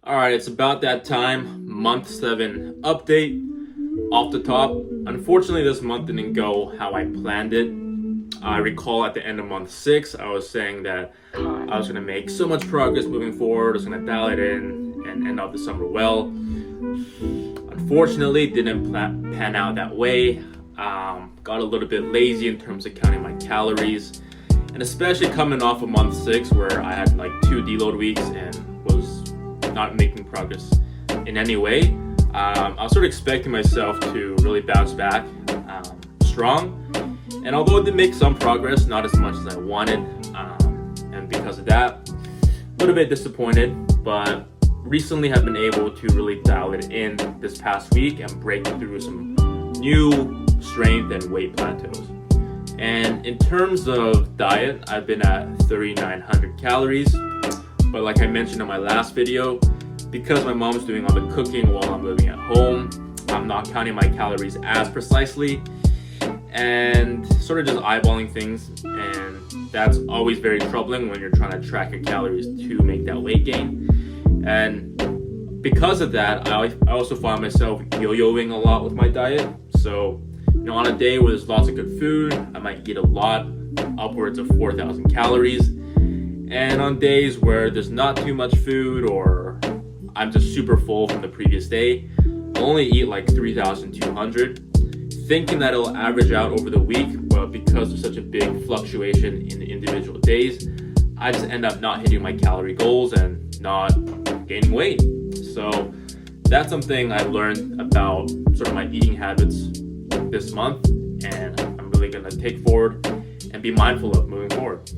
All right, it's about that time. Month 7 update. Off the top, unfortunately, this month didn't go how I planned it. I recall at the end of month 6, I was saying that I was going to make so much progress moving forward. I was going to dial it in and end off the summer well. Unfortunately, didn't pan out that way. Got a little bit lazy in terms of counting my calories. And especially coming off of month 6 where I had like 2 deload weeks and was not making progress in any way. I was sort of expecting myself to really bounce back strong. And although it did make some progress, not as much as I wanted. And because of that, a little bit disappointed. But recently have been able to really dial it in this past week and break through some new strength and weight plateaus. And in terms of diet, I've been at 3,900 calories. But like I mentioned in my last video, because my mom's doing all the cooking while I'm living at home, I'm not counting my calories as precisely and sort of just eyeballing things. And that's always very troubling when you're trying to track your calories to make that weight gain. And because of that, I also find myself yo-yoing a lot with my diet. So, on a day where there's lots of good food, I might eat a lot, upwards of 4,000 calories. And on days where there's not too much food or I'm just super full from the previous day, I'll only eat like 3,200, thinking that it'll average out over the week. But because there's such a big fluctuation in the individual days, I just end up not hitting my calorie goals and not gaining weight. So that's something I learned about sort of my eating habits this month, and I'm really going to take forward and be mindful of moving forward.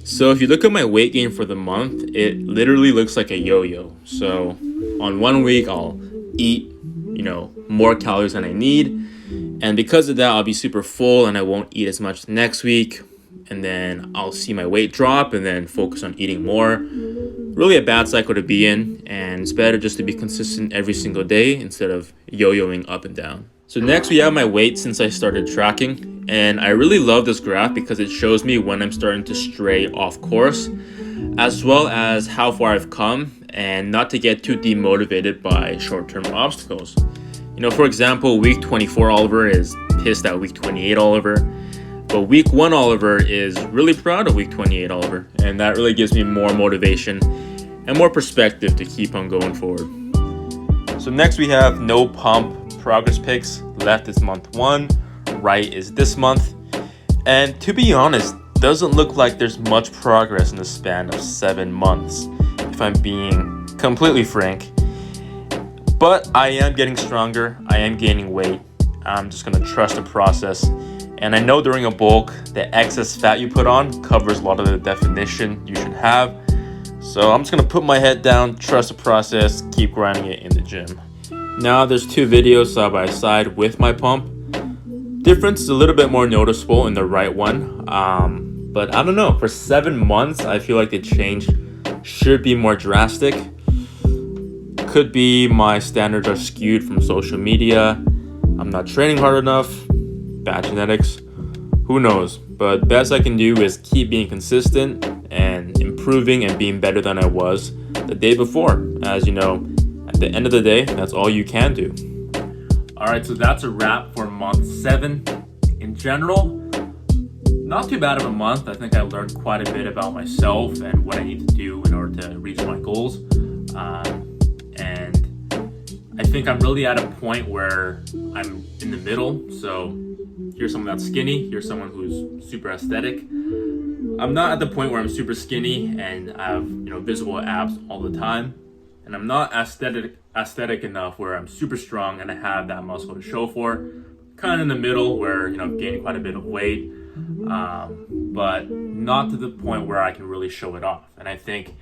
So if you look at my weight gain for the month, it literally looks like a yo-yo. So on one week, I'll eat, more calories than I need. And because of that, I'll be super full and I won't eat as much next week. And then I'll see my weight drop and then focus on eating more. Really a bad cycle to be in. And it's better just to be consistent every single day instead of yo-yoing up and down. So next we have my weight since I started tracking, and I really love this graph because it shows me when I'm starting to stray off course, as well as how far I've come and not to get too demotivated by short-term obstacles. For example, week 24 Oliver is pissed at week 28 Oliver, but week 1 Oliver is really proud of week 28 Oliver, and that really gives me more motivation and more perspective to keep on going forward. So next we have no pump progress pics. Left is month 1, right is this month, and to be honest, doesn't look like there's much progress in the span of 7 months, if I'm being completely frank. But I am getting stronger, I am gaining weight. I'm just gonna trust the process, and I know during a bulk, the excess fat you put on covers a lot of the definition you should have. So I'm just gonna put my head down, trust the process, keep grinding it in the gym. Now there's 2 videos side by side with my pump. Difference is a little bit more noticeable in the right one. But I don't know, for 7 months, I feel like the change should be more drastic. Could be my standards are skewed from social media. I'm not training hard enough. Bad genetics. Who knows? But best I can do is keep being consistent and improving and being better than I was the day before. As you know, at the end of the day, that's all you can do. Alright, so that's a wrap for month 7. In general, not too bad of a month. I think I learned quite a bit about myself and what I need to do in order to reach my goals. And I think I'm really at a point where I'm in the middle. So here's someone that's skinny, here's someone who's super aesthetic. I'm not at the point where I'm super skinny and I have visible abs all the time. And I'm not aesthetic enough where I'm super strong and I have that muscle to show for. Kind of in the middle where I'm gaining quite a bit of weight, but not to the point where I can really show it off. And I think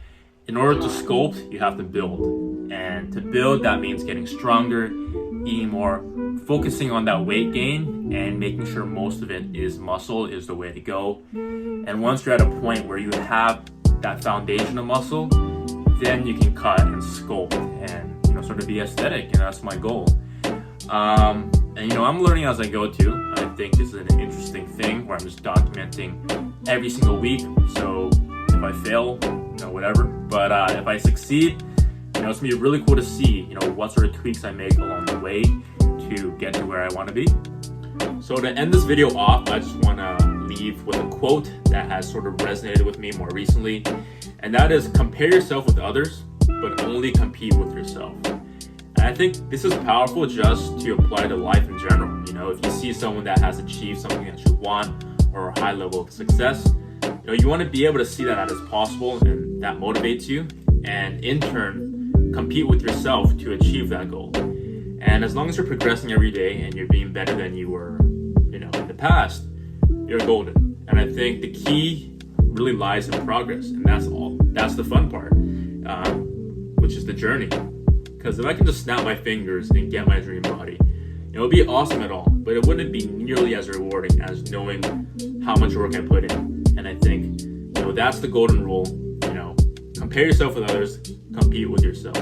in order to sculpt, you have to build. And to build, that means getting stronger, eating more, focusing on that weight gain, and making sure most of it is muscle is the way to go. And once you're at a point where you have that foundation of muscle, then you can cut and sculpt and sort of be aesthetic, and that's my goal. And I'm learning as I go too. I think this is an interesting thing where I'm just documenting every single week. So if I fail, whatever. But if I succeed, it's gonna be really cool to see, what sort of tweaks I make along the way to get to where I want to be. So to end this video off, I just want to leave with a quote that has sort of resonated with me more recently, and that is, compare yourself with others, but only compete with yourself. And I think this is powerful just to apply to life in general. If you see someone that has achieved something that you want or a high level of success, you want to be able to see that as possible, and that motivates you, and in turn compete with yourself to achieve that goal. And as long as you're progressing every day and you're being better than you were in the past, you're golden. And I think the key really lies in progress, and that's the fun part, which is the journey. Because if I can just snap my fingers and get my dream body, it would be awesome at all, but it wouldn't be nearly as rewarding as knowing how much work I put in. And I think that's the golden rule. Compare yourself with others, compete with yourself.